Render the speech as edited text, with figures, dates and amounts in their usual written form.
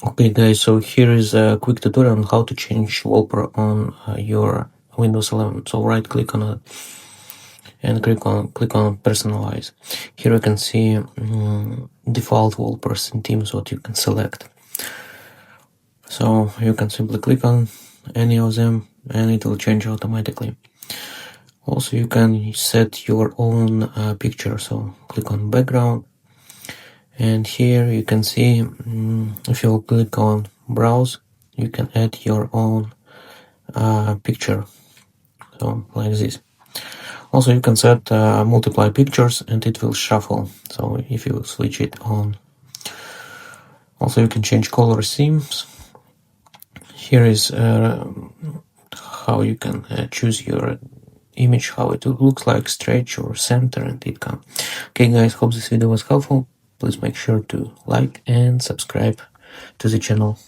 Okay guys, so here is a quick tutorial on how to change wallpaper on your Windows 11. So right click on it and click on personalize. Here you can see default wallpapers and themes what you can select. So you can simply click on any of them and it will change automatically. Also you can set your own picture, so click on background. And here you can see if you click on browse, you can add your own picture, so like this. Also you can set multiply pictures and it will shuffle, so if you switch it on. Also you can change color themes. Here is how you can choose your image, how it looks like, stretch or center, and it can. Okay guys, hope this video was helpful. Please make sure to like and subscribe to the channel.